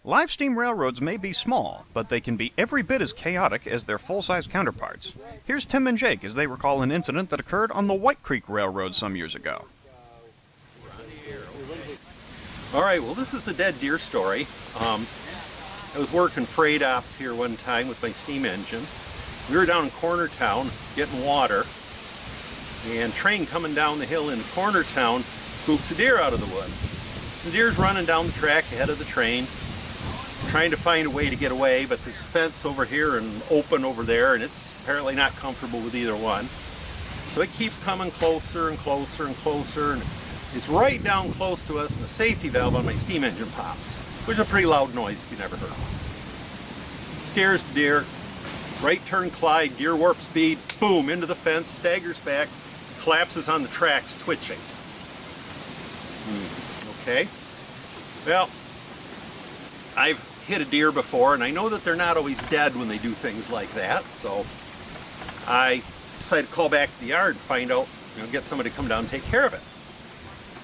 Live steam railroads may be small, but they can be every bit as chaotic as their full-size counterparts. Here's Tim and Jake as they recall an incident that occurred on the White Creek Railroad some years ago. Alright, well this is the dead deer story. I was working freight ops here one time with my steam engine. We were down in Cornertown getting water, and train coming down the hill in Cornertown spooks a deer out of the woods. The deer's running down the track ahead of the train, trying to find a way to get away, but there's a fence over here and open over there, and it's apparently not comfortable with either one. So it keeps coming closer and closer and closer, and it's right down close to us, and the safety valve on my steam engine pops, which is a pretty loud noise if you never heard it. Scares the deer. Right turn Clyde, deer warp speed, boom, into the fence, staggers back, collapses on the tracks, twitching. Okay. Well, I've hit a deer before, and I know that they're not always dead when they do things like that, so I decided to call back to the yard and find out, get somebody to come down and take care of it.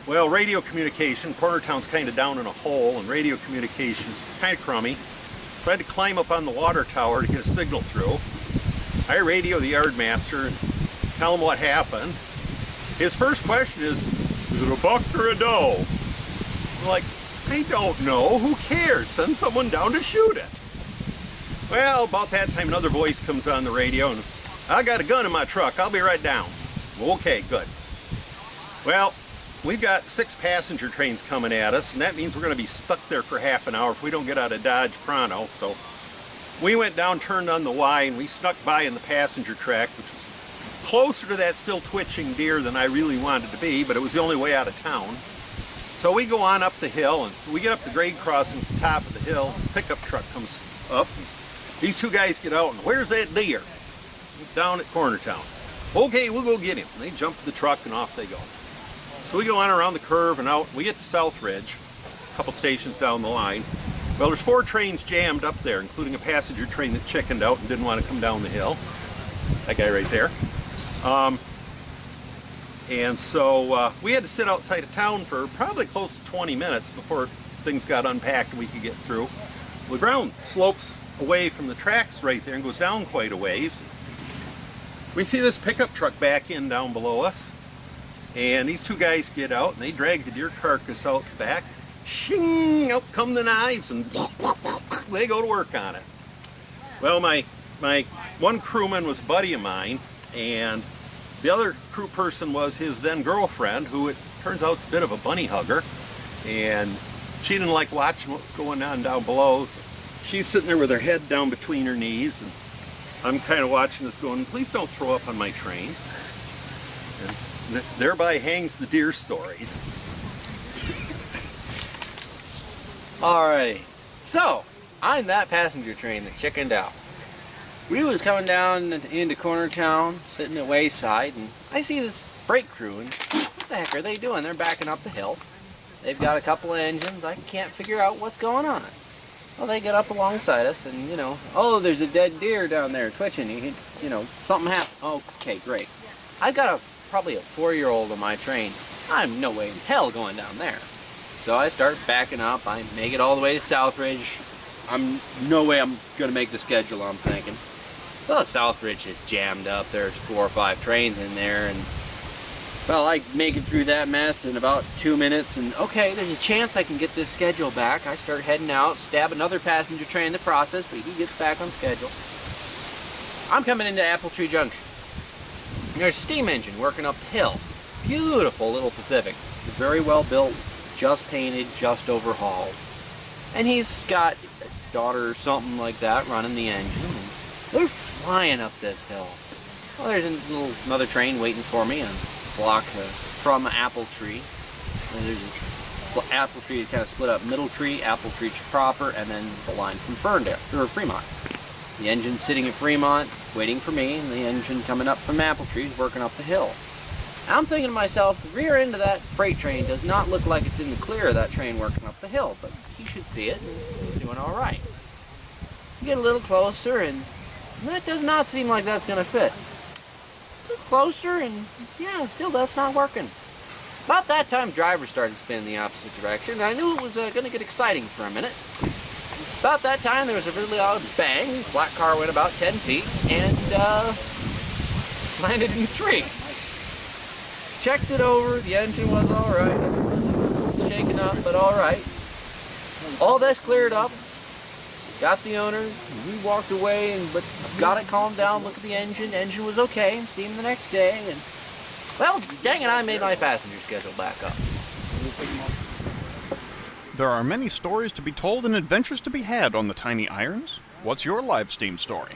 Well, radio communication, Cornertown's kind of down in a hole, and radio communication is kind of crummy, so I had to climb up on the water tower to get a signal through. I radio the yard master and tell him what happened. His first question is it a buck or a doe? I'm like, I don't know, who cares? Send someone down to shoot it. Well, about that time another voice comes on the radio, and I got a gun in my truck, I'll be right down. Okay, good. Well, we've got 6 passenger trains coming at us, and that means we're going to be stuck there for half an hour if we don't get out of Dodge pronto. So we went down, turned on the Y, and we snuck by in the passenger track, which was closer to that still twitching deer than I really wanted to be, but it was the only way out of town. So we go on up the hill, and we get up the grade crossing at the top of the hill. This pickup truck comes up. These 2 guys get out, and where's that deer? He's down at Cornertown. Okay, we'll go get him. And they jump to the truck, and off they go. So we go on around the curve and out. We get to South Ridge, a couple stations down the line. Well, there's 4 trains jammed up there, including a passenger train that chickened out and didn't want to come down the hill. That guy right there. And so we had to sit outside of town for probably close to 20 minutes before things got unpacked and we could get through. The ground slopes away from the tracks right there and goes down quite a ways. We see this pickup truck back in down below us, and these 2 guys get out and they drag the deer carcass out the back. Shing! Out come the knives, and they go to work on it. Well, my one crewman was a buddy of mine, and the other crew person was his then girlfriend, who it turns out is a bit of a bunny hugger, and she didn't like watching what was going on down below. So she's sitting there with her head down between her knees, and I'm kind of watching this going, please don't throw up on my train. And thereby hangs the deer story. Alrighty, so I'm that passenger train that chickened out. We was coming down into Cornertown, sitting at Wayside, and I see this freight crew, and what the heck are they doing? They're backing up the hill. They've got a couple of engines. I can't figure out what's going on. Well, they get up alongside us, and oh, there's a dead deer down there twitching. Something happened. Okay, great. I've got probably a 4-year-old on my train. I'm no way in hell going down there. So I start backing up. I make it all the way to Southridge. No way I'm going to make the schedule, I'm thinking. Well, Southridge is jammed up. There's 4 or 5 trains in there, and well, I make it through that mess in about 2 minutes, and okay, there's a chance I can get this schedule back. I start heading out, stab another passenger train in the process, but he gets back on schedule. I'm coming into Apple Tree Junction. There's a steam engine working up the hill. Beautiful little Pacific. Very well built, just painted, just overhauled. And he's got a daughter or something like that running the engine. They're flying up this hill. Well, there's another train waiting for me on a block from Apple Tree. And there's an Apple Tree that kind of split up Middle Tree, Apple Tree proper, and then the line from Fremont. The engine's sitting at Fremont, waiting for me, and the engine coming up from Apple Tree is working up the hill. I'm thinking to myself, the rear end of that freight train does not look like it's in the clear of that train working up the hill, but he should see it, and it's doing all right. You get a little closer, and that does not seem like that's going to fit. A little closer, and yeah, still that's not working. About that time, driver started spinning the opposite direction, and I knew it was going to get exciting for a minute. About that time, there was a really loud bang. Flat car went about 10 feet and landed in a tree. Checked it over. The engine was all right. It was shaken up, but all right. All that's cleared up. Got the owner. We walked away but got it calmed down. Looked at the engine. Engine was okay and steamed the next day. And well, dang it, I made my passenger schedule back up. There are many stories to be told and adventures to be had on the Tiny Irons. What's your live steam story?